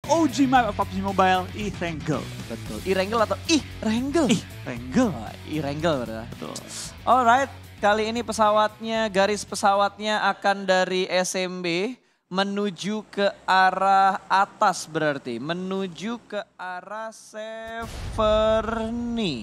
OG map PUBG Mobile, E-Wrangle. Betul. E-Wrangle atau E-Wrangle? E-Wrangle. E-Wrangle berarti. Betul. Alright, kali ini pesawatnya, garis pesawatnya akan dari SMB menuju ke arah atas berarti. Menuju ke arah Severny.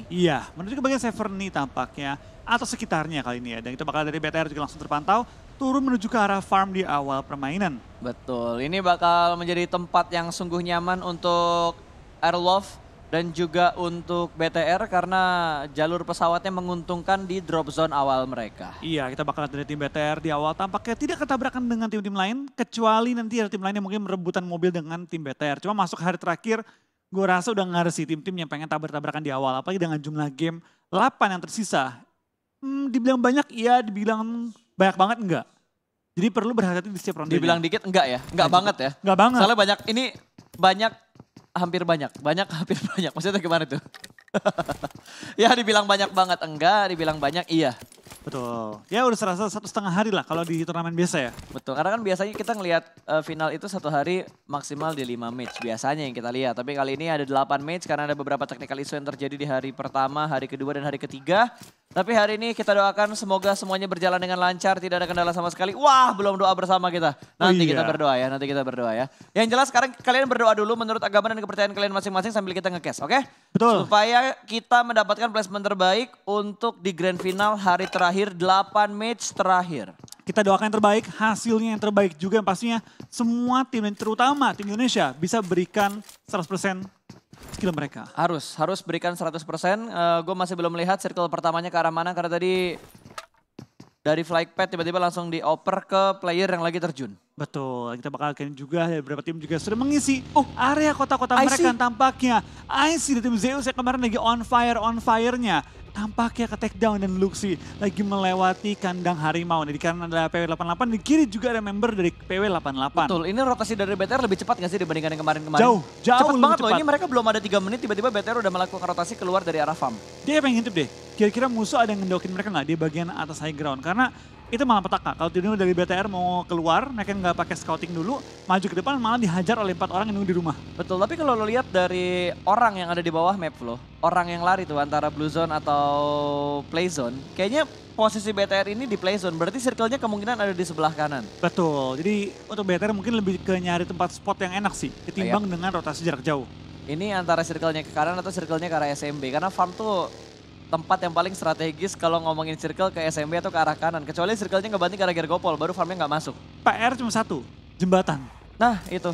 Iya, menuju ke bagian Severny tampaknya. Atau sekitarnya kali ini ya. Dan itu bakal dari BTR juga langsung terpantau. Turun menuju ke arah farm di awal permainan. Betul, ini bakal menjadi tempat yang sungguh nyaman untuk Airloft dan juga untuk BTR karena jalur pesawatnya menguntungkan di drop zone awal mereka. Iya, kita bakal lihat dari tim BTR di awal tampaknya tidak ketabrakan dengan tim-tim lain. Kecuali nanti ada tim lain yang mungkin merebutan mobil dengan tim BTR. Cuma masuk hari terakhir, gue rasa udah nggak ada sih tim-tim yang pengen tabrak-tabrakan di awal. Apalagi dengan jumlah game 8 yang tersisa. Dibilang banyak, iya. Dibilang banyak banget, enggak. Jadi perlu berhati-hati di setiap ronde. Dibilang dikit enggak ya? Enggak banget ya? Enggak banget. Soalnya banyak, ini banyak, hampir banyak. Banyak, hampir banyak. Maksudnya gimana tuh? Ya dibilang banyak banget enggak, dibilang banyak iya. Betul. Ya udah serasa 1,5 hari lah kalau di turnamen biasa ya. Betul, karena kan biasanya kita ngelihat final itu 1 hari maksimal di 5 match. Biasanya yang kita lihat, tapi kali ini ada 8 match karena ada beberapa technical issue yang terjadi di hari pertama, hari kedua, dan hari ketiga. Tapi hari ini kita doakan semoga semuanya berjalan dengan lancar, tidak ada kendala sama sekali. Wah, belum doa bersama kita. Nanti kita berdoa ya, nanti kita berdoa ya. Yang jelas sekarang kalian berdoa dulu menurut agama dan kepercayaan kalian masing-masing sambil kita nge-cash, oke? Betul. Supaya kita mendapatkan placement terbaik untuk di grand final hari terakhir, 8 match terakhir. Kita doakan yang terbaik, hasilnya yang terbaik juga yang pastinya semua tim, terutama tim Indonesia bisa berikan 100% skill mereka. Harus berikan 100%. Gue masih belum melihat circle pertamanya ke arah mana karena tadi dari flight pad tiba-tiba langsung dioper ke player yang lagi terjun. Betul, kita bakal lihat juga beberapa tim juga sudah mengisi area kota-kota I mereka see. tampaknya. IC dari tim Zeus yang kemarin lagi on fire-nya. Tampaknya ke take down dan Luxi lagi melewati kandang harimau. Di kanan ada PW88, di kiri juga ada member dari PW88. Betul, ini rotasi dari BTR lebih cepat gak sih dibandingkan yang kemarin-kemarin? Jauh Cepat lebih banget loh, cepat. ini mereka belum ada 3 menit tiba-tiba BTR udah melakukan rotasi keluar dari arah farm. Dia pengen ngintip deh, kira-kira musuh ada yang ngendokin mereka nggak di bagian atas high ground. Karena itu malah petaka, kalau tiba-tiba dari BTR mau keluar, mereka nggak pakai scouting dulu, maju ke depan malah dihajar oleh 4 orang yang nunggu di rumah. Betul, tapi kalau lo lihat dari orang yang ada di bawah map lo, orang yang lari tuh antara blue zone atau play zone, kayaknya posisi BTR ini di play zone, berarti circle-nya kemungkinan ada di sebelah kanan. Betul, jadi untuk BTR mungkin lebih ke nyari tempat spot yang enak sih, ketimbang dengan rotasi jarak jauh. Ini antara circle-nya ke kanan atau circle-nya ke arah SMB, karena farm tuh tempat yang paling strategis kalau ngomongin circle ke SMB atau ke arah kanan. Kecuali circle-nya ngebanting ke arah Gergopol, baru farmnya nggak masuk. PR cuma satu, jembatan. Nah itu.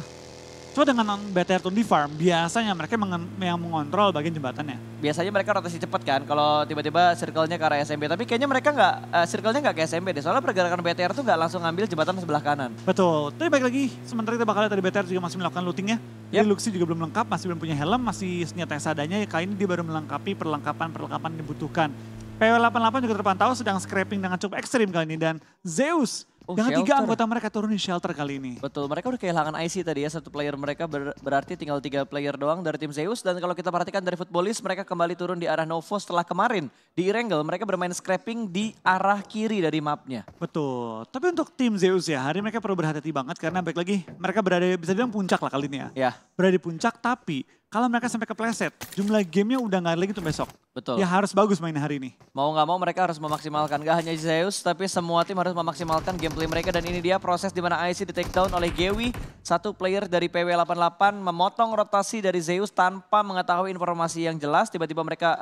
Cuma dengan BTR turun di farm, biasanya mereka yang mengontrol bagian jembatannya. Biasanya mereka rotasi cepat kan, kalau tiba-tiba circle-nya ke arah SMB. Tapi kayaknya mereka nggak, circle-nya nggak ke SMB deh. Soalnya pergerakan BTR tuh nggak langsung ngambil jembatan sebelah kanan. Betul, tapi baik lagi, sementara kita bakal lihat dari BTR juga masih melakukan lootingnya. Jadi Luxi juga belum lengkap, masih belum punya helm, masih senjata yang seadanya. Kali ini dia baru melengkapi perlengkapan yang dibutuhkan. PW88 juga terpantau sedang scrapping dengan cukup ekstrim kali ini. Dan Zeus dengan 3 anggota mereka turun di shelter kali ini. Betul, mereka udah kehilangan IC tadi ya, 1 player mereka berarti tinggal 3 player doang dari tim Zeus. Dan kalau kita perhatikan dari Footballis, mereka kembali turun di arah Novo setelah kemarin di E-Wrangle mereka bermain scrapping di arah kiri dari mapnya. Betul, tapi untuk tim Zeus ya, hari mereka perlu berhati-hati banget karena baik lagi mereka berada bisa dibilang puncak lah kali ini ya. Ya. Berada di puncak, tapi kalau mereka sampai kepleset, jumlah gamenya udah nggak ada lagi untuk besok. Betul. Ya harus bagus main hari ini. Mau nggak mau mereka harus memaksimalkan, gak hanya Zeus tapi semua tim harus memaksimalkan gameplay mereka. Dan ini dia proses di mana IC di take down oleh Gewi. 1 player dari PW88 memotong rotasi dari Zeus tanpa mengetahui informasi yang jelas. Tiba-tiba mereka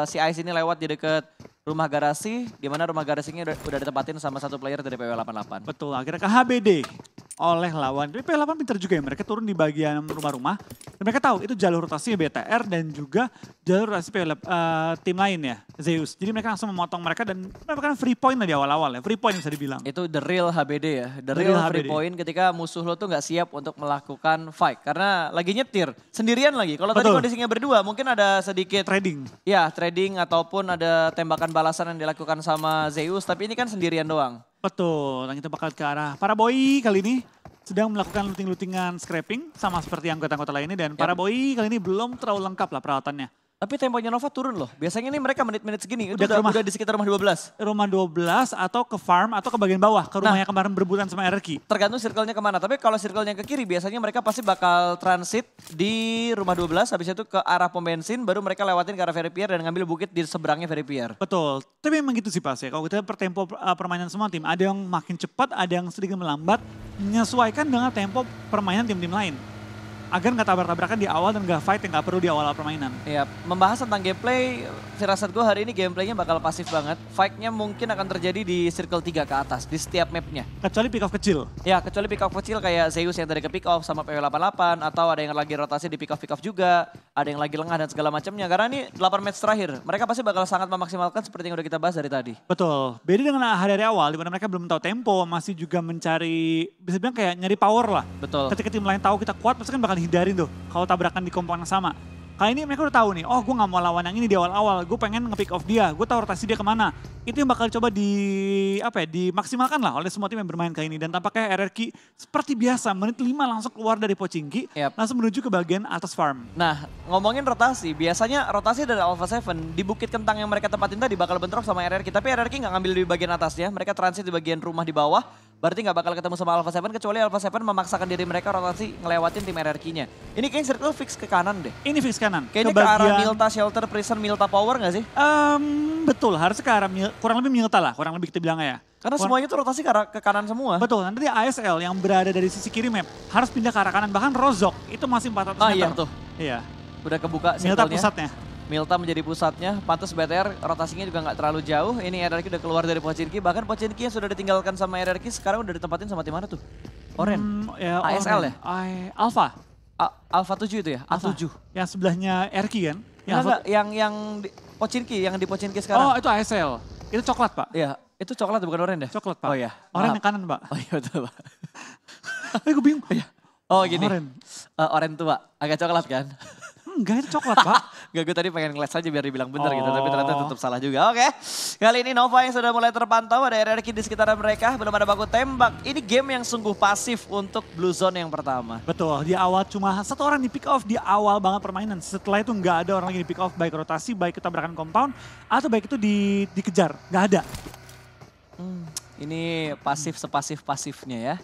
si IC ini lewat di dekat rumah garasi, di mana rumah garasinya udah ditempatin sama 1 player dari PW88. Betul, akhirnya ke HBD oleh lawan. Tapi PW88 pintar juga ya, mereka turun di bagian rumah-rumah. Dan mereka tahu itu jalur rotasi BTR dan juga jalur rotasi tim lain ya, Zeus. Jadi mereka langsung memotong mereka dan mendapatkan free point lah di awal-awal ya. Free point bisa dibilang. Itu the real HBD ya, the real free point ketika musuh lo tuh nggak siap untuk melakukan fight. Karena lagi nyetir, sendirian lagi. Kalau tadi kondisinya berdua mungkin ada sedikit trading. Ya, trading ataupun ada tembakan balasan yang dilakukan sama Zeus. Tapi ini kan sendirian doang. Betul, dan kita bakal ke arah para boy kali ini. Sedang melakukan looting-lootingan scrapping sama seperti anggota-anggota lainnya. Dan para boy kali ini belum terlalu lengkap lah peralatannya. Tapi temponya Nova turun loh. Biasanya nih mereka menit-menit segini Udah ke rumah. udah di sekitar rumah 12. Rumah 12 atau ke farm atau ke bagian bawah. Ke rumah yang kemarin berebutan sama RRQ. Tergantung circle-nya kemana. Tapi kalau circle-nya ke kiri biasanya mereka pasti bakal transit di rumah 12. Habis itu ke arah pom bensin baru mereka lewatin ke arah Veripier dan ngambil bukit di seberangnya Veripier. Betul. Tapi memang gitu sih Pas ya. Kalau kita per tempo permainan semua tim. Ada yang makin cepat, ada yang sedikit melambat. Menyesuaikan dengan tempo permainan tim-tim lain. Agar nggak tabrak-tabrakan di awal dan nggak fight yang nggak perlu di awal permainan. Iya, membahas tentang gameplay, firasat gue hari ini gameplaynya bakal pasif banget. Fight-nya mungkin akan terjadi di circle 3 ke atas, di setiap mapnya. Kecuali pick off kecil. Ya, kecuali pick off kecil kayak Zeus yang tadi ke pick off sama PW88, atau ada yang lagi rotasi di pick off juga, ada yang lagi lengah dan segala macamnya. Karena ini 8 match terakhir, mereka pasti bakal sangat memaksimalkan seperti yang udah kita bahas dari tadi. Betul. Beda dengan hari-hari awal, di mana mereka belum tahu tempo, masih juga mencari, bisa bilang kayak nyari power lah. Betul. Ketika tim lain tahu kita kuat, pasti kan bakal hindarin tuh. Kalau tabrakan di komponen yang sama. Kali ini mereka udah tahu nih, oh gue gak mau lawan yang ini di awal-awal, gue pengen nge-pick off dia, gue tahu rotasi dia kemana. Itu yang bakal coba dimaksimalkan lah oleh semua tim yang bermain kali ini. Dan tampaknya RRQ seperti biasa, menit 5 langsung keluar dari Pochinki, langsung menuju ke bagian atas farm. Nah, ngomongin rotasi, biasanya rotasi dari Alpha 7 di Bukit Kentang yang mereka tempatin tadi bakal bentrok sama RRQ. Tapi RRQ gak ngambil di bagian atasnya, mereka transit di bagian rumah di bawah. Berarti gak bakal ketemu sama Alpha 7 kecuali Alpha 7 memaksakan diri mereka rotasi ngelewatin tim RRQ-nya. Ini kayaknya circle fix ke kanan deh. Ini fix kanan. Kayaknya ke arah Milta Shelter, Prison, Milta Power gak sih? Betul, harusnya ke arah kurang lebih Milta lah, kurang lebih kita bilang ya. Karena semuanya tuh rotasi ke kanan semua. Betul, nanti ASL yang berada dari sisi kiri map harus pindah ke arah kanan. Bahkan Rozok itu masih 400 meter. Iya tuh. Iya. Udah kebuka Milta circle-nya. pusatnya. Milta menjadi pusatnya, pantas BTR rotasinya juga nggak terlalu jauh. Ini RRQ udah keluar dari Pochinki, bahkan Pochinki yang sudah ditinggalkan sama RRQ sekarang udah ditempatin sama tim mana tuh? Oren, ASL Oren. ya? Alpha. Alpha 7 itu ya? A7. Yang sebelahnya RQ kan? Yang di Pochinki sekarang. Oh itu ASL, itu coklat Pak. Iya, itu coklat bukan oren deh? Coklat Pak. Oh iya. Oren yang kanan Pak. Oh iya betul Pak. Gue bingung. Oh gini, Oren. oren tua, agak coklat kan? Enggak, itu coklat Pak. Gak, gue tadi pengen ngeles aja biar dibilang bener gitu, tapi ternyata tetap salah juga. Oke, kali ini Nova yang sudah mulai terpantau, ada RRQ di sekitaran mereka, belum ada baku tembak. Ini game yang sungguh pasif untuk Blue Zone yang pertama. Betul, di awal cuma satu orang di pick off di awal banget permainan. Setelah itu nggak ada orang lagi di pick off, baik rotasi, baik ketabrakan compound, atau baik itu dikejar, nggak ada. Ini pasif sepasif-pasifnya ya.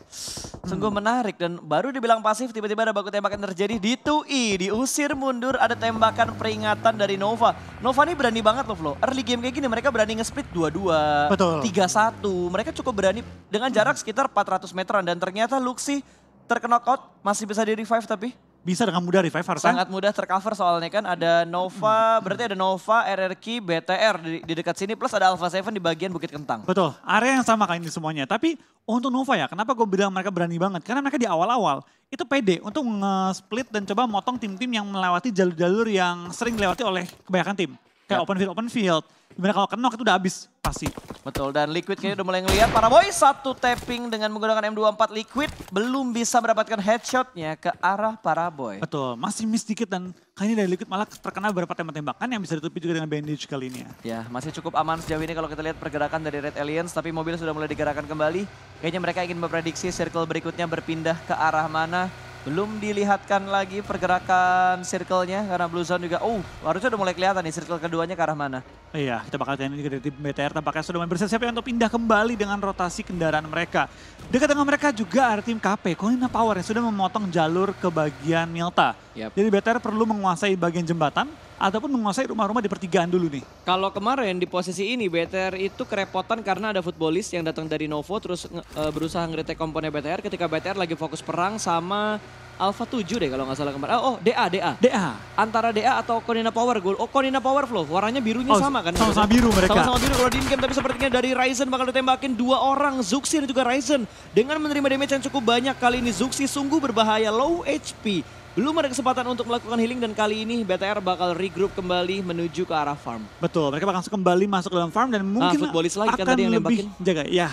Sungguh menarik dan baru dibilang pasif tiba-tiba ada baku tembak yang terjadi di 2E. Diusir mundur ada tembakan peringatan dari Nova. Nova ini berani banget loh Flo. Early game kayak gini mereka berani nge-split 2-2, Betul. 3-1. Mereka cukup berani dengan jarak sekitar 400 meteran. Dan ternyata Luxi terkena knock-out masih bisa di-revive tapi. Bisa dengan mudah revive harusnya. Sangat mudah tercover soalnya kan ada Nova, berarti ada Nova, RRQ, BTR di dekat sini plus ada Alpha 7 di bagian Bukit Kentang. Betul, area yang sama kali ini semuanya. Tapi untuk Nova ya, kenapa gue bilang mereka berani banget? Karena mereka di awal-awal itu pede untuk nge-split dan coba motong tim-tim yang melewati jalur-jalur yang sering dilewati oleh kebanyakan tim. Kayak open field. Dimana kalau kena itu udah habis pasti. Betul, dan Liquid kayaknya udah mulai ngeliat para boy satu tapping dengan menggunakan M24 Liquid belum bisa mendapatkan headshotnya ke arah para boy. Betul, masih miss dikit dan kali ini dari Liquid malah terkena beberapa tembak-tembakan yang bisa ditutupi juga dengan bandage kali ini ya. Ya, masih cukup aman sejauh ini kalau kita lihat pergerakan dari Red Aliens, tapi mobil sudah mulai digerakkan kembali. Kayaknya mereka ingin memprediksi circle berikutnya berpindah ke arah mana. Belum dilihatkan lagi pergerakan circle-nya karena Blue Zone juga, harusnya udah mulai kelihatan nih circle keduanya ke arah mana. Iya, kita bakal lihat ini juga dari tim BTR tampaknya sudah mulai bersiap-siap untuk pindah kembali dengan rotasi kendaraan mereka. Dekat dengan mereka juga ada tim KP, Kolina Power yang sudah memotong jalur ke bagian Milta. Yep. Jadi BTR perlu menguasai bagian jembatan ataupun menguasai rumah-rumah di pertigaan dulu nih. Kalau kemarin di posisi ini BTR itu kerepotan karena ada footballist yang datang dari Novo terus berusaha nge-retake komponen BTR ketika BTR lagi fokus perang sama Alpha 7 deh kalau nggak salah kemarin. DA. Antara DA atau Konina Power goal. Konina Power Flow, warnanya birunya sama kan? Sama-sama biru mereka. Sama-sama biru kalau di in-game, tapi sepertinya dari Ryzen bakal ditembakin 2 orang. Zuxi dan juga Ryzen dengan menerima damage yang cukup banyak kali ini. Zuxi sungguh berbahaya, low HP. Belum ada kesempatan untuk melakukan healing dan kali ini BTR bakal regroup kembali menuju ke arah farm. Betul, mereka bakal kembali masuk ke dalam farm dan mungkin footballist lagi kan akan tadi yang lebih nembakin. jaga. Ya,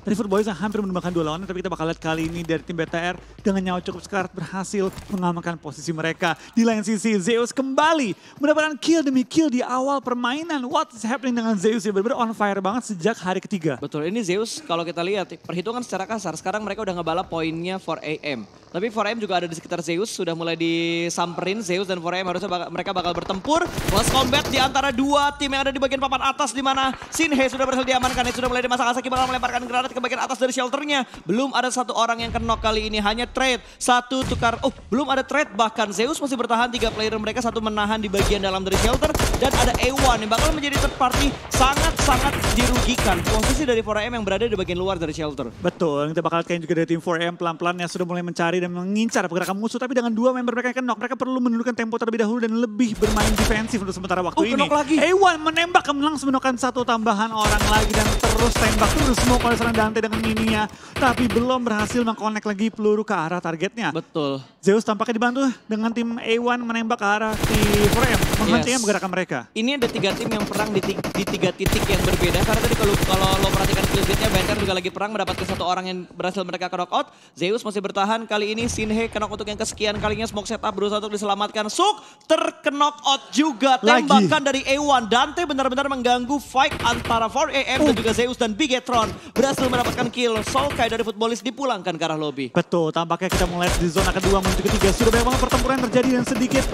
tadi footballist hampir menemukan 2 lawannya, tapi kita bakal lihat kali ini dari tim BTR dengan nyawa cukup sekarat berhasil mengamankan posisi mereka. Di lain sisi, Zeus kembali mendapatkan kill demi kill di awal permainan. What is happening dengan Zeus? Ya benar-benar on fire banget sejak hari ketiga. Betul, ini Zeus kalau kita lihat perhitungan secara kasar, sekarang mereka udah ngebalap poinnya 4 AM. Tapi 4AM juga ada di sekitar Zeus, sudah mulai disamperin. Zeus dan 4AM harusnya mereka bakal bertempur. Close combat di antara dua tim yang ada di bagian papan atas, di mana Sinhe sudah berhasil diamankan. Sudah mulai dimasak Asaki bakal melemparkan granat ke bagian atas dari shelternya. Belum ada satu orang yang knock kali ini, hanya trade. Satu tukar, belum ada trade bahkan. Zeus masih bertahan, 3 player mereka, satu menahan di bagian dalam dari shelter. Dan ada A1 yang bakal menjadi third party, sangat-sangat dirugikan. Posisi dari 4AM yang berada di bagian luar dari shelter. Betul, kita bakal lihat juga dari tim 4M pelan-pelan yang sudah mulai mencari dan mengincar pergerakan musuh. Tapi dengan 2 member mereka yang knock, mereka perlu menundukkan tempo terlebih dahulu dan lebih bermain defensif untuk sementara waktu ini. Knock lagi. A1 menembak, langsung menemukan satu tambahan orang lagi dan terus tembak terus smoke oleh seorang Dante dengan mininya. Tapi belum berhasil mengkonek lagi peluru ke arah targetnya. Betul. Zeus tampaknya dibantu dengan tim A1 menembak ke arah di 4M, menghentikan pergerakan mereka. Ini ada 3 tim yang perang di 3 titik yang berbeda. Karena tadi kalau lo perhatikan killfeed-nya, Banker juga lagi perang mendapatkan satu orang yang berhasil mereka knock out. Zeus masih bertahan, kali ini Sinhe knock untuk yang kesekian kalinya. Smoke setup berusaha untuk diselamatkan. Suk terknock out juga. Tembakan dari A1. Dante benar-benar mengganggu fight antara 4AM dan juga Zeus dan Bigetron. Berhasil mendapatkan kill. Solkai dari Footballist dipulangkan ke arah lobby. Betul, tampaknya kita mulai di zona kedua menuju ketiga. Sudah banyak banget pertempuran yang terjadi dan sedikit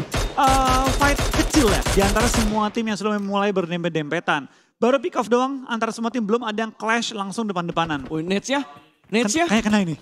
fight kecil ya. Di antara semua tim yang sudah mulai berdempet-dempetan. Baru pick off doang, antara semua tim belum ada yang clash langsung depan-depanan. Nets ya? Nets ya? Kayak kena ini.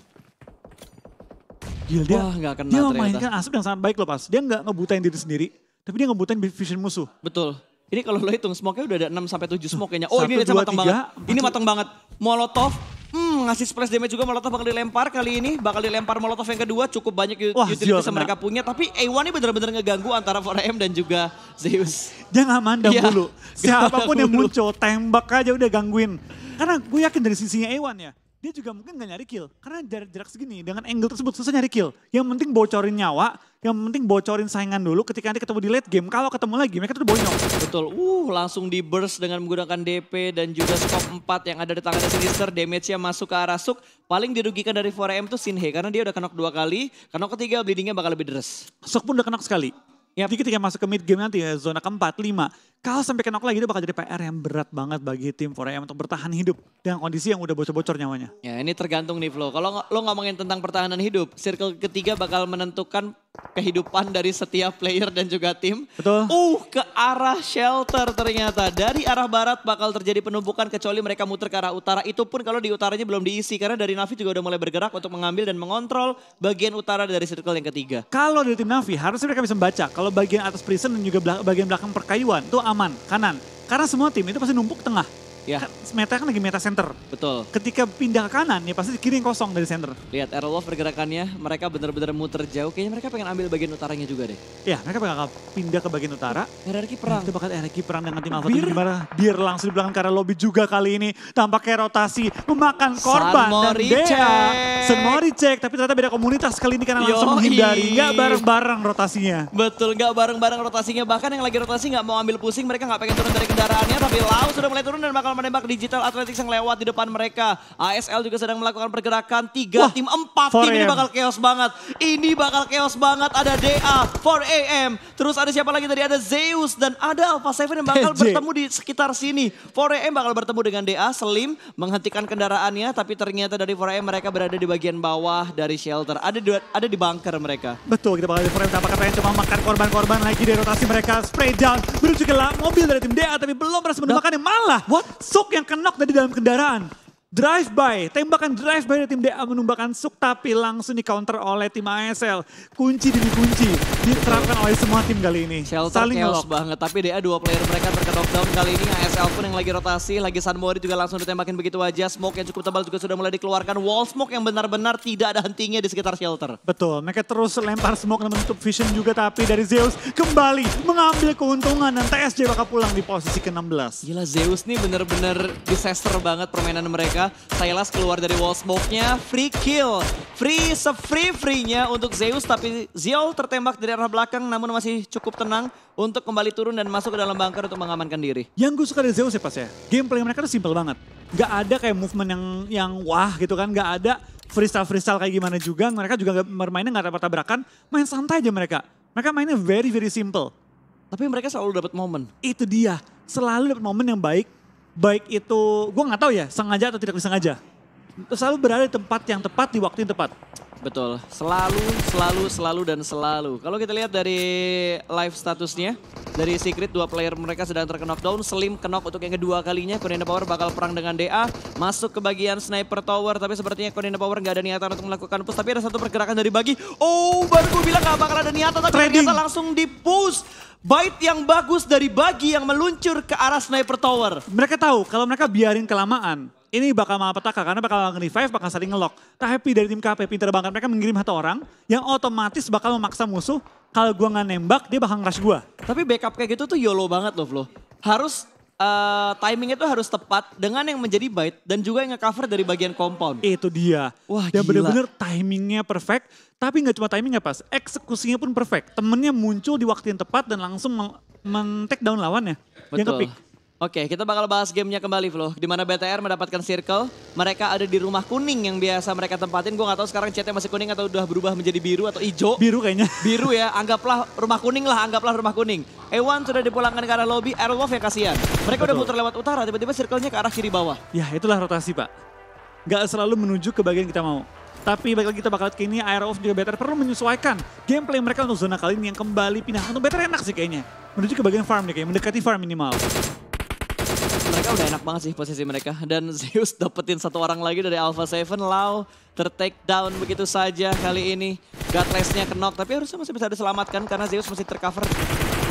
Gila, Wah, nggak kena dia ternyata. memainkan asap yang sangat baik loh pas. Dia nggak ngebutain diri sendiri, tapi dia ngebutain vision musuh. Betul. Ini kalau lo hitung smoke-nya udah ada 6-7 smoke kayaknya. Oh, 1, ini Netsnya 2, matang 3, banget. 4. Ini matang banget. Molotov. Ngasih splash damage juga. Molotov bakal dilempar kali ini. Bakal dilempar Molotov yang kedua. Cukup banyak utilitas yang mereka punya. Tapi A1 ini benar-benar ngeganggu antara 4AM dan juga Zeus. Dia nggak mandang Iya, dulu. Siapapun yang dulu. muncul, tembak aja udah gangguin. Karena gue yakin dari sisinya A1 ya, dia juga mungkin gak nyari kill. Karena jarak segini, dengan angle tersebut susah nyari kill. Yang penting bocorin nyawa, yang penting bocorin saingan dulu. Ketika nanti ketemu di late game, kalau ketemu lagi mereka tuh bonyok. Betul, langsung di burst dengan menggunakan DP dan juga scope 4 yang ada di tangannya Sinister. Damage-nya masuk ke arah Suk. Paling dirugikan dari 4AM tuh Sinhe, karena dia udah knock 2 kali. Knock ketiga bleedingnya bakal lebih deres. Sok pun udah knock sekali. Jadi ketika masuk ke mid game nanti ya, zona keempat, 5. Kalau sampai knock lagi itu bakal jadi PR yang berat banget bagi tim 4AM untuk bertahan hidup dengan kondisi yang udah bocor-bocor nyawanya. Ya ini tergantung nih Flo. Kalau lo ngomongin tentang pertahanan hidup, circle ketiga bakal menentukan kehidupan dari setiap player dan juga tim. Betul. Ke arah shelter ternyata. Dari arah barat bakal terjadi penumpukan kecuali mereka muter ke arah utara. Itu pun kalau di utaranya belum diisi karena dari Navi juga udah mulai bergerak untuk mengambil dan mengontrol bagian utara dari circle yang ketiga. Kalau dari tim Navi harusnya mereka bisa membaca kalau bagian atas prison dan juga bagian belakang perkayuan itu aman, kanan. Karena semua tim itu pasti numpuk tengah. Ya. Meta kan lagi meta center. Betul. Ketika pindah ke kanan ya pasti kiri yang kosong dari center. Lihat Aerolov pergerakannya, mereka benar-benar muter jauh. Kayaknya mereka pengen ambil bagian utaranya juga deh. Ya mereka bakal pindah ke bagian utara. Hierarki perang. Itu bakal hierarki perang dengan tim Alpha Team gimana? Beer langsung di belakang ke arah lobby juga kali ini. Tampaknya rotasi memakan korban dan Dea. Senmori cek, tapi ternyata beda komunitas kali ini karena langsung menghindari. Gak bareng-bareng rotasinya. Betul, gak bareng-bareng rotasinya. Bahkan yang lagi rotasi gak mau ambil pusing, mereka gak pengen turun dari kendaraannya. Tapi Lau sudah mulai turun dan bakal menembak Digital Athletics yang lewat di depan mereka. ASL juga sedang melakukan pergerakan. 3 tim, 4 tim, ini bakal chaos banget. Ini bakal chaos banget. Ada DA, 4AM. Terus ada siapa lagi tadi? Ada Zeus dan ada Alpha 7 yang bakal bertemu di sekitar sini. 4AM bakal bertemu dengan DA, Slim menghentikan kendaraannya. Tapi ternyata dari 4AM mereka berada di bagian bawah dari shelter. Ada di bunker mereka. Betul, kita bakal di 4AM tampaknya pengen cuma makan korban-korban lagi dari rotasi mereka. Spray down, menuju ke mobil dari tim DA tapi belum berhasil menembakkannya. Malah, Suk yang kenok dari dalam kendaraan. Drive-by, tembakan drive-by dari tim DA menumbangkan Suk tapi langsung di counter oleh tim ASL. Kunci demi kunci diterapkan oleh semua tim kali ini. Shelter saling chaos ngelok banget, tapi DA 2 player mereka terkena-knockdown kali ini. ASL pun yang lagi rotasi, lagi Sunmori juga langsung ditembakin begitu aja. Smoke yang cukup tebal juga sudah mulai dikeluarkan. Wall smoke yang benar-benar tidak ada hentinya di sekitar shelter. Betul, mereka terus lempar smoke dan menutup vision juga tapi dari Zeus kembali mengambil keuntungan dan TSJ bakal pulang di posisi ke-16. Gila, Zeus nih bener-bener disaster banget permainan mereka. Silas keluar dari wall smoke-nya, free kill. Free-nya untuk Zeus, tapi Ziol tertembak dari arah belakang namun masih cukup tenang untuk kembali turun dan masuk ke dalam bunker untuk mengamankan diri. Yang gue suka dari Zeus ya pas ya, gameplay mereka tuh simple banget. Gak ada kayak movement yang wah gitu kan, gak ada freestyle kayak gimana juga. Mereka juga bermainnya gak tabrakan, main santai aja mereka. Mereka mainnya very simple. Tapi mereka selalu dapat momen. Itu dia, selalu dapat momen yang baik. Baik itu, gue gak tahu ya, sengaja atau tidak disengaja. Selalu berada di tempat yang tepat, di waktu yang tepat. Betul, selalu dan selalu. Kalau kita lihat dari live statusnya, dari Secret 2 player mereka sedang terknockdown, Slim knock untuk yang kedua kalinya. Konina Power bakal perang dengan DA, masuk ke bagian Sniper Tower, tapi sepertinya Konina Power nggak ada niatan untuk melakukan push. Tapi ada satu pergerakan dari Bagi. Oh, baru gue bilang nggak bakal ada niatan, tapi ternyata langsung di push. Bait yang bagus dari Bagi yang meluncur ke arah Sniper Tower. Mereka tahu kalau mereka biarin kelamaan, ini bakal malapetaka karena bakal nge-revive, bakal saling nge-lock. Tapi dari tim KP pinter banget, mereka mengirim satu orang yang otomatis bakal memaksa musuh. Kalau gua nggak nembak, dia bakal nge-rush gua. Tapi backup kayak gitu tuh YOLO banget loh, Flo. Harus timingnya tuh harus tepat dengan yang menjadi bait dan juga yang nge-cover dari bagian compound. Itu dia. Wah, dia gila. bener-bener timingnya perfect, tapi nggak cuma timingnya pas, eksekusinya pun perfect. Temennya muncul di waktu yang tepat dan langsung men-take down lawannya. Yang Betul. ke-pick. Oke, kita bakal bahas gamenya kembali, Flo. Di mana BTR mendapatkan circle, mereka ada di rumah kuning yang biasa mereka tempatin. Gue gak tahu sekarang chatnya masih kuning atau udah berubah menjadi biru atau hijau. Biru kayaknya. Biru ya, anggaplah rumah kuning lah, anggaplah rumah kuning. Ewan sudah dipulangkan ke arah lobby, Airwolf ya kasihan. Mereka udah muter lewat utara, tiba-tiba circle-nya ke arah kiri bawah. Ya itulah rotasi Pak. Gak selalu menuju ke bagian kita mau. Tapi balik lagi kita bakal ke ini, Airwolf juga BTR perlu menyesuaikan gameplay mereka untuk zona kali ini yang kembali pindah. Untuk BTR enak sih kayaknya. Menuju ke bagian farm nih kayaknya, mendekati farm minimal. Mereka udah enak banget sih posisi mereka. Dan Zeus dapetin satu orang lagi dari Alpha 7. Lau ter-take down begitu saja kali ini. Godless-nya knock, tapi harusnya masih bisa diselamatkan karena Zeus masih tercover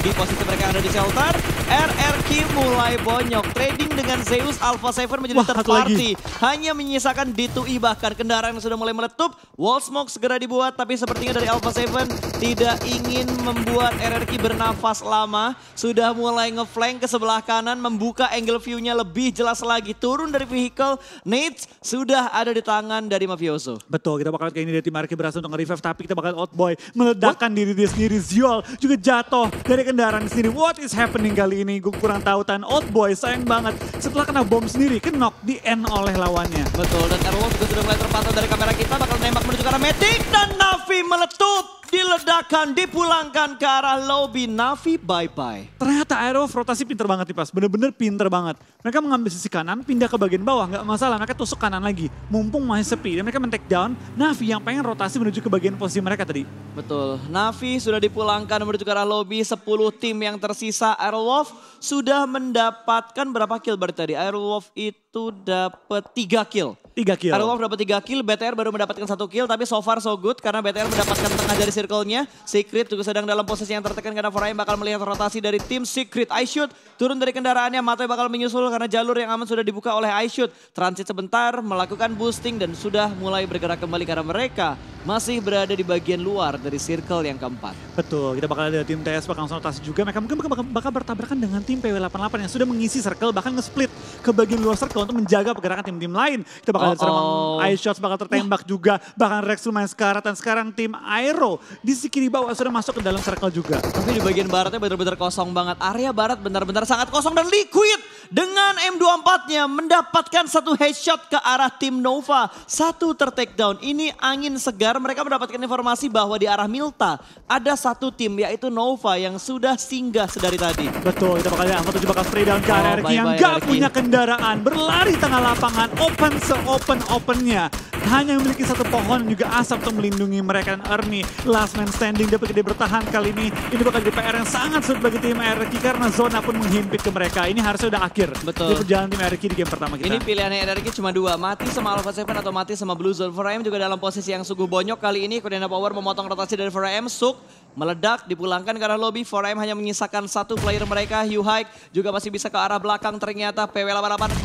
di posisi mereka yang ada di shelter. RRQ mulai bonyok. Trading dengan Zeus Alpha 7 menjadi third party. Hanya menyisakan D2E bahkan kendaraan yang sudah mulai meletup. Wall smoke segera dibuat, tapi sepertinya dari Alpha 7 tidak ingin membuat RRQ bernafas lama. Sudah mulai ngeflank ke sebelah kanan, membuka angle view-nya lebih jelas lagi. Turun dari vehicle, nades sudah ada di tangan dari Mafioso. Betul, kita bakal kayak ini dari tim RRQ berhasil untuk nge-revive, tapi kita bakal outboy, meledakkan diri dia sendiri. Ziol juga jatuh dari kendaraan sendiri. What is happening kali ini? Gue kurang tahu. Tan outboy sayang banget. Setelah kena bom sendiri, knock di end oleh lawannya. Betul, dan Airwolf juga sudah mulai terpantau dari kamera kita. Bakal nembak menuju ke arah Matic dan Navi meletup. Diledakkan, dipulangkan ke arah lobby. Navi bye-bye. Ternyata Airwolf rotasi pinter banget nih Pas. Bener-bener pinter banget. Mereka mengambil sisi kanan, pindah ke bagian bawah. Nggak masalah, mereka tusuk kanan lagi. Mumpung masih sepi. Dan mereka men-take down Navi yang pengen rotasi menuju ke bagian posisi mereka tadi. Betul, Navi sudah dipulangkan menuju ke arah lobby. 10 tim yang tersisa. Airwolf sudah mendapatkan berapa kill berarti tadi? Airwolf itu dapat 3 kill. 3 kill. Airwolf dapat 3 kill, BTR baru mendapatkan 1 kill, tapi so far so good karena BTR mendapatkan tengah dari circle-nya. Secret juga sedang dalam posisi yang tertekan karena Foraim bakal melihat rotasi dari tim Secret. iShoot turun dari kendaraannya, Matoy bakal menyusul karena jalur yang aman sudah dibuka oleh iShoot. Transit sebentar, melakukan boosting dan sudah mulai bergerak kembali karena mereka masih berada di bagian luar dari circle yang keempat. Betul, kita bakal ada tim TS bakal langsung rotasi juga. Mereka mungkin bakal bertabrakan dengan tim PW88 yang sudah mengisi circle, bahkan nge-split ke bagian luar circle untuk menjaga pergerakan tim-tim lain. Kita bakal ada serangan iShots bakal tertembak juga. Bahkan Rex lumayan sekarat dan sekarang tim Aero di sisi kiri bawah sudah masuk ke dalam circle juga. Tapi di bagian baratnya benar-benar kosong banget. Area barat benar-benar sangat kosong dan Liquid dengan M24-nya mendapatkan satu headshot ke arah tim Nova. Satu ter-take down. Ini angin segar. Mereka mendapatkan informasi bahwa di arah Milta ada satu tim yaitu Nova yang sudah singgah sedari tadi. Betul, kita bakal lihat Alpha 7 bakal spray down ke RRQ yang gak punya kendaraan. Berlari tengah lapangan, open se-open-opennya. Hanya memiliki satu pohon juga asap untuk melindungi mereka. Dan Ernie last man standing, dia bertahan kali ini. Ini bakal jadi PR yang sangat sulit bagi tim RRQ karena zona pun menghimpit ke mereka. Ini harusnya udah akhir. Betul. Di perjalanan tim RRQ di game pertama kita. Ini pilihannya RRQ cuma 2, mati sama Alpha 7 atau mati sama Blue Zone. 4AM juga dalam posisi yang sungguh bonyok kali ini. Konina Power memotong rotasi dari 4AM, Suk meledak, dipulangkan ke arah lobby. 4AM hanya menyisakan satu player mereka, Hugh Hike juga masih bisa ke arah belakang. Ternyata PW88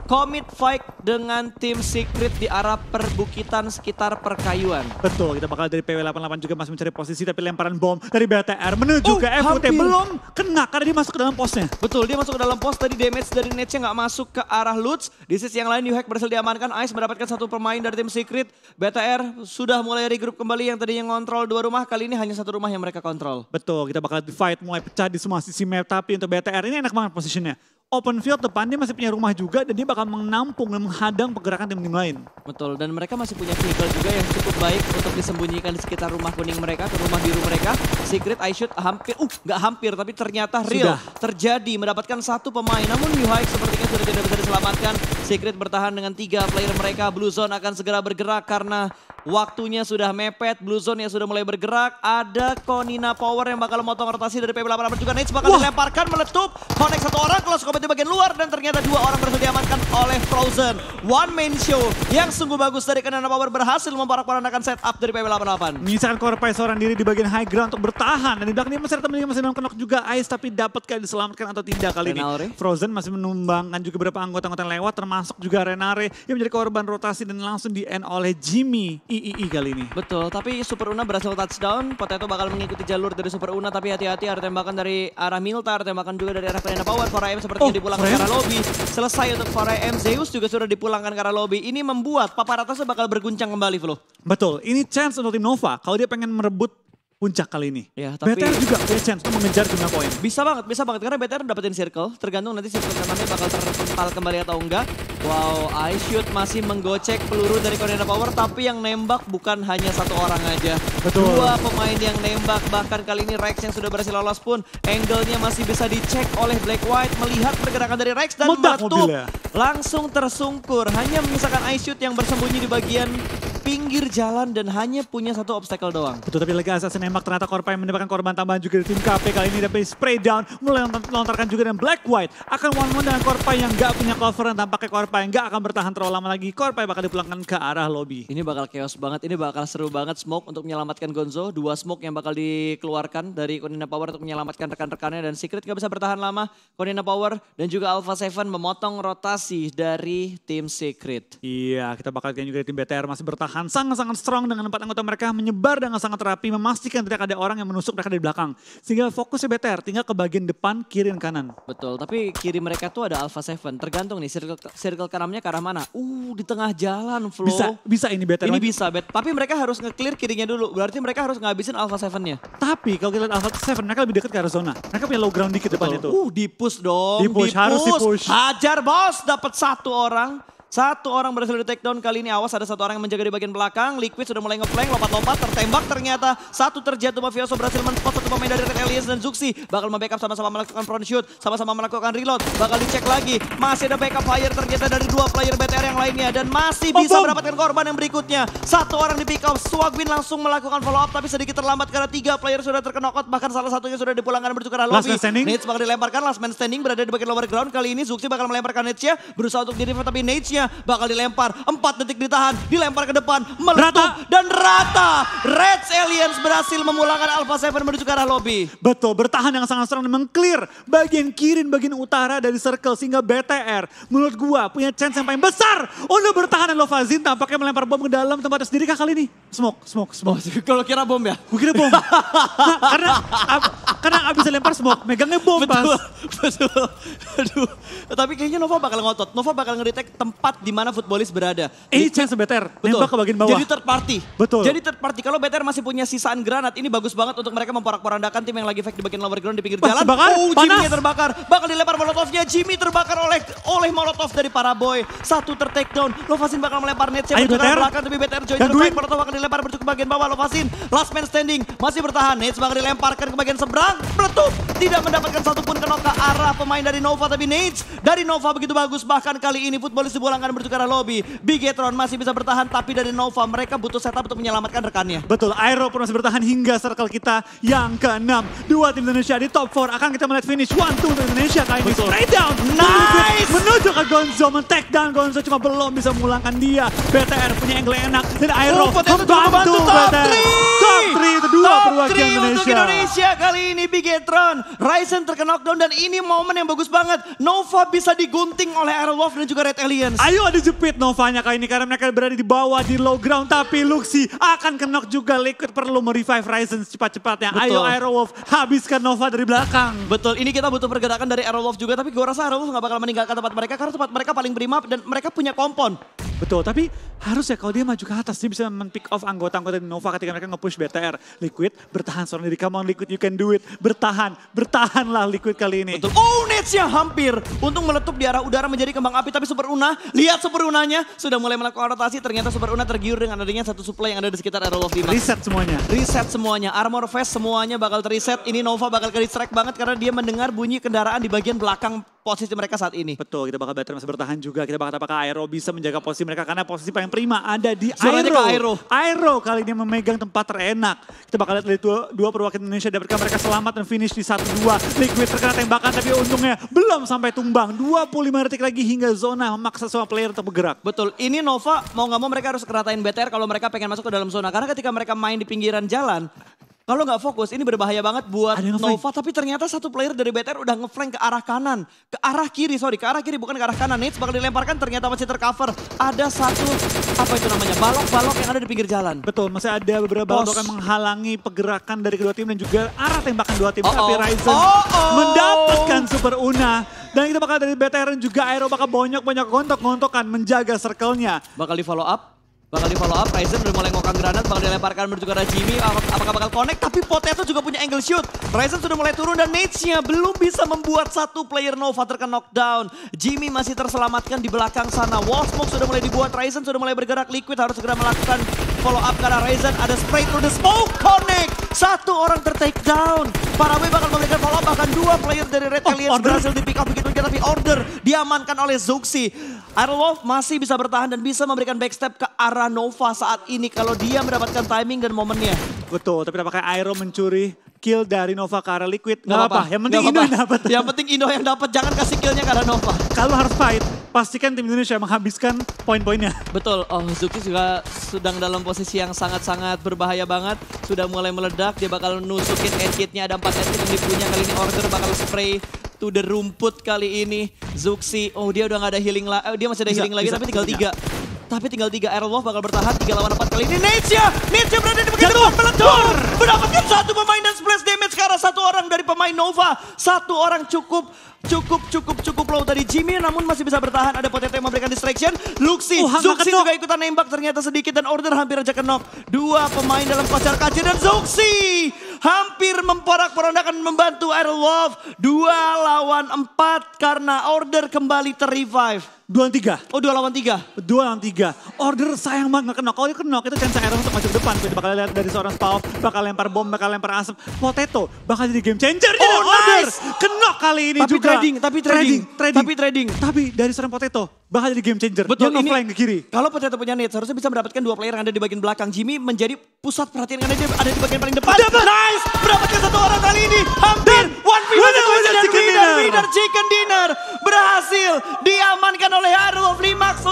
commit fight dengan tim Secret di arah perbukitan sekitar perkayuan. Betul, kita bakal dari PW88 juga masih mencari posisi, tapi lemparan bom dari BTR menuju ke FUT belum kena karena dia masuk ke dalam posnya. Betul, dia masuk ke dalam pos, tadi damage dari Nets-nya nggak masuk ke arah Lutz. Di sisi yang lain, Yuhek berhasil diamankan, Ice mendapatkan satu pemain dari tim Secret. BTR sudah mulai regroup kembali, yang tadinya ngontrol 2 rumah, kali ini hanya 1 rumah yang mereka kontrol. Betul, kita bakal fight mulai pecah di semua sisi map, tapi untuk BTR ini enak banget posisinya. Open field depan dia masih punya rumah juga dan dia bakal menampung dan menghadang pergerakan tim lain. Betul, dan mereka masih punya vehicle juga yang cukup baik untuk disembunyikan di sekitar rumah kuning mereka, ke rumah biru mereka. Secret, iShoot hampir, nggak hampir, tapi ternyata real terjadi mendapatkan satu pemain. Namun Yuhai sepertinya sudah tidak bisa diselamatkan. Secret bertahan dengan 3 player mereka. Blue Zone akan segera bergerak karena waktunya sudah mepet. Blue Zone yang sudah mulai bergerak. Ada Konina Power yang bakal motong rotasi dari PB88 juga. Nate bakal dilemparkan, meletup. Connect 1 orang, close combat di bagian luar. Dan ternyata 2 orang berhasil diamankan oleh Frozen. One man show yang sungguh bagus dari Konina Power berhasil memporak-porandakan setup dari PB88. Menyisakan Korpai seorang diri di bagian high ground untuk bertahan. Dan di belakang dia masih dalam knock juga Ice. Tapi dapatkah diselamatkan atau tidak kali ini. Frozen masih menumbangkan juga beberapa anggota-anggota yang lewat. Termasuk juga Renare yang menjadi korban rotasi dan langsung di-end oleh Jimmy III kali ini. Betul, tapi Super Una berhasil touchdown. Potato bakal mengikuti jalur dari Super Una. Tapi hati-hati ada tembakan dari arah Milta. Ada tembakan juga dari arah Konina Power. 4AM sepertinya dipulangkan ke arah lobby. Selesai untuk 4AM. Zeus juga sudah dipulangkan ke arah lobby. Ini membuat papan atasnya bakal berguncang kembali, Flo. Betul, ini chance untuk tim Nova kalau dia pengen merebut puncak kali ini. Ya, tapi BTR juga punya chance untuk mengejar jumlah poin. Bisa banget karena BTR dapetin circle. Tergantung nanti circle kanannya bakal terpental kembali atau enggak. Wow, Ice Shoot masih menggocek peluru dari Konina Power, tapi yang nembak bukan hanya 1 orang aja. Betul. 2 pemain yang nembak, bahkan kali ini Rex yang sudah berhasil lolos pun angle-nya masih bisa dicek oleh Black White. Melihat pergerakan dari Rex dan meletup. Langsung tersungkur, hanya menyisakan Ice Shoot yang bersembunyi di bagian pinggir jalan dan hanya punya 1 obstacle doang. Betul, tapi lagi Assassin nembak ternyata Korpai mendapatkan korban tambahan juga dari tim KP kali ini. Tapi spray down mulai melontarkan juga dan Black White akan one-one dengan Korpai yang gak punya cover dan tampaknya Korpai yang gak akan bertahan terlalu lama lagi. Korpai bakal dipulangkan ke arah lobby. Ini bakal chaos banget, ini bakal seru banget smoke untuk menyelamatkan Gonzo. 2 smoke yang bakal dikeluarkan dari Konina Power untuk menyelamatkan rekan-rekannya dan Secret gak bisa bertahan lama. Konina Power dan juga Alpha 7 memotong rotasi dari tim Secret. Iya, kita bakal lihat juga tim BTR masih bertahan sangat-sangat strong dengan 4 anggota mereka menyebar dengan sangat rapi, memastikan tidak ada orang yang menusuk mereka dari belakang. Sehingga fokusnya BTR tinggal ke bagian depan, kiri dan kanan. Betul, tapi kiri mereka tuh ada Alpha 7. Tergantung nih circle karamnya ke arah mana. Di tengah jalan, Flo. Bisa ini BTR. Ini bisa, tapi mereka harus nge-clear kirinya dulu. Berarti mereka harus ngabisin Alpha 7-nya. Tapi kalau kita lihat Alpha 7, mereka lebih dekat ke arah zona. Mereka punya low ground dikit depan itu. Di-push dong. Di-push, harus di-push. Hajar bos, dapat 1 orang. 1 orang berhasil di take down kali ini. Awas ada 1 orang yang menjaga di bagian belakang. Liquid sudah mulai ngeflank, lompat-lompat, tertembak ternyata. 1 terjatuh, Mafioso berhasil men-spot 1 pemain dari Red Aliens dan Zuxi. Bakal membackup sama-sama melakukan front shoot, sama-sama melakukan reload. Bakal dicek lagi, masih ada backup fire ternyata dari 2 player BTR yang lainnya. Dan masih bisa mendapatkan korban yang berikutnya. 1 orang di pick up, Swagwin langsung melakukan follow up. Tapi sedikit terlambat karena 3 player sudah terkena knock. Bahkan salah satunya sudah dipulangkan menuju ke arah lobby. Nades bakal dilemparkan, last man standing berada di bagian lower ground. Kali ini Zuxi bakal melemparkan Nades-nya, berusaha untuk di-revive tapi Nades-nya bakal dilempar. 4 detik ditahan, dilempar ke depan, meletup dan rata. Red Aliens berhasil memulangkan Alpha 7 menuju ke arah lobby. Betul, bertahan yang sangat strong dan meng-clear bagian kiri dan bagian utara dari circle. Sehingga BTR menurut gua punya chance yang paling besar untuk bertahan. Dan Lovazin tampaknya melempar bom ke dalam tempatnya sendiri kah kali ini? Smoke. Kalau kira bom ya? Gue kira bom. Karena abis lempar smoke, megangnya bom pas. Betul. Aduh, tapi kayaknya Nova bakal ngotot. Nova bakal ngedetect tempat di mana futbolis berada. Ini chance BTR, nembak ke bagian bawah. Jadi third party. Betul. Jadi third party. Kalau BTR masih punya sisaan granat, ini bagus banget untuk mereka memporak-porandakan tim yang lagi fake di bagian lower ground di pinggir jalan. Jimmy terbakar. Bakal dilempar molotovnya. Jimmy terbakar oleh molotov dari para boy. 1 ter-take down. Lovazin bakal melempar net-nya menuju ke belakang, tapi BTR join the fight. Molotov bakal dilempar menuju ke bagian bawah. Lovazin last man standing masih bertahan. Nets bakal dilemparkan ke bagian seberang. Meletup. Tidak mendapatkan satupun knock ke arah pemain dari Nova, tapi Nets dari Nova begitu bagus. Bahkan kali ini futbolis dipulangkan menuju ke arah lobby. Bigetron masih bisa bertahan, tapi dari Nova mereka butuh setup untuk menyelamatkan rekannya. Betul, Aero pun masih bertahan hingga circle kita yang ke-6. 2 tim Indonesia di top 4 akan kita melihat finish 1-2 untuk Indonesia kali ini. Straight down, nice! Menuju ke Gonzo, men-take down Gonzo cuma belum bisa memulangkan dia. BTR punya angle yang enak dan Aero membantu BTR. Top 3 itu 2 perwakilan Indonesia. Untuk Indonesia kali ini Bigetron. Ryzen terkena knockdown dan ini momen yang bagus banget. Nova bisa digunting oleh Aerowolf dan juga Red Aliens. Ayo ada jepit Novanya kali ini karena mereka berada di bawah di low ground. Tapi Luxi akan knock juga. Liquid perlu merevive Ryzen cepat-cepatnya. Ayo Aerowolf habiskan Nova dari belakang. Betul, ini kita butuh pergerakan dari Aerowolf juga. Tapi gue rasa Aerowolf gak bakal meninggalkan tempat mereka karena tempat mereka paling prima dan mereka punya kompon. Betul, tapi harus ya kalau dia maju ke atas, dia bisa men-pick off anggota-anggota di Nova ketika mereka nge-push BTR. Liquid, bertahan seorang diri, come on Liquid, you can do it. Bertahanlah Liquid kali ini. Betul, Nets-nya hampir untuk meletup di arah udara menjadi kembang api. Tapi Super Una, lihat Super Unanya sudah mulai melakukan rotasi. Ternyata Super Una tergiur dengan adanya satu supply yang ada di sekitar Aerowolf 5. Reset semuanya, Armor Vest semuanya bakal terreset. Ini Nova bakal ke-distract banget karena dia mendengar bunyi kendaraan di bagian belakang posisi mereka saat ini. Betul, kita bakal BTR masih bertahan juga. Kita bakal apakah Aero bisa menjaga posisi mereka karena posisi paling prima ada di Zonanya Aero. ke Aero. Aero kali ini memegang tempat terenak. Kita bakal lihat dari dua perwakilan Indonesia dapatkan mereka selamat dan finish di 1-2. Liquid terkena tembakan tapi untungnya belum sampai tumbang. 25 detik lagi hingga zona memaksa semua player untuk bergerak. Betul, ini Nova mau nggak mau mereka harus keratain BTR kalau mereka pengen masuk ke dalam zona. Karena ketika mereka main di pinggiran jalan, kalau nggak fokus, ini berbahaya banget buat Ada yang ngeflank. Nova. Tapi ternyata satu player dari BTR udah ngeflank ke arah kanan. Ke arah kiri, sorry. Ke arah kiri, bukan ke arah kanan. Nades bakal dilemparkan, ternyata masih tercover. Ada satu, apa itu namanya, balok-balok yang ada di pinggir jalan. Betul, masih ada beberapa Pos. balok yang menghalangi pergerakan dari kedua tim dan juga arah tembakan dua tim. Oh-oh. Tapi Ryzen Oh-oh. mendapatkan Super Una. Dan kita bakal dari BTR dan juga Aero bakal banyak-banyak gontok-gontokan menjaga circle-nya. Bakal di follow up. Ryzen udah mulai ngokang granat, bakal dilemparkan menuju ke arah Jimmy. Apakah bakal connect? Tapi Potato juga punya angle shoot. Ryzen sudah mulai turun dan nades-nya belum bisa membuat satu player Nova terkena knockdown. Jimmy masih terselamatkan di belakang sana. Wall smoke sudah mulai dibuat, Ryzen sudah mulai bergerak. Liquid harus segera melakukan follow up karena Ryzen ada spray through the smoke. Connect! Satu orang ter-take down. Parawe bakal memberikan follow up, bahkan dua player dari Red Aliens berhasil di pick up begitu saja. Tapi Order diamankan oleh Zuxi. Aerowolf masih bisa bertahan dan bisa memberikan backstep ke arah Nova saat ini kalau dia mendapatkan timing dan momennya. Betul, tapi apakah Aero mencuri kill dari Nova ke arah Liquid? Nggak Gak apa, yang penting Nggak Indo apa-apa. yang dapat. Yang penting Indo yang dapat, jangan kasih killnya ke arah Nova. Kalau harus fight, pastikan tim Indonesia menghabiskan poin-poinnya. Betul, Zuki juga sedang dalam posisi yang sangat-sangat berbahaya banget. Sudah mulai meledak, dia bakal nusukin edkitnya, ada 4 edkit yang dipunya. Kali ini Order bakal spray to the rumput kali ini. Zuxi, dia udah gak ada healing lagi, dia masih ada healing lagi tapi tinggal 3. Tapi tinggal 3, Aerowolf bakal bertahan 3 lawan 4 kali ini. Nades-nya berada di bagian depan, meledak! Mendapatkan satu pemain dan splash damage ke arah satu orang dari pemain Nova. Satu orang cukup low tadi Jimmy, namun masih bisa bertahan. Ada Potato yang memberikan distraction. Zuxi juga ikutan nembak ternyata sedikit dan Order hampir aja kenok. 2 pemain dalam kocar kacir dan Zuxi hampir memporak-porandakan membantu Aerowolf. 2 lawan 4 karena Order kembali ter-revive. 2 lawan 3. Oh 2 lawan 3. 2 lawan 3. Order sayang banget gak kenok. Kalau dia kenok itu chance Aero untuk maju ke depan. Kita bakal lihat dari seorang Spawn, bakal lempar bom, bakal lempar asap. Potato bakal jadi game changer. Order kenok kali ini Tapi juga. trading. Tapi dari seorang Potato bakal jadi game changer. Betul, dia nge-flank ke kiri. Kalau Potato punya nades harusnya bisa mendapatkan 2 player yang ada di bagian belakang. Jimmy menjadi pusat perhatian karena dia ada di bagian paling depan. Nice! Mendapatkan 1 orang kali ini. Hampir 1v1 dan winner chicken dinner berhasil diamankan oleh Aerowolf Limax.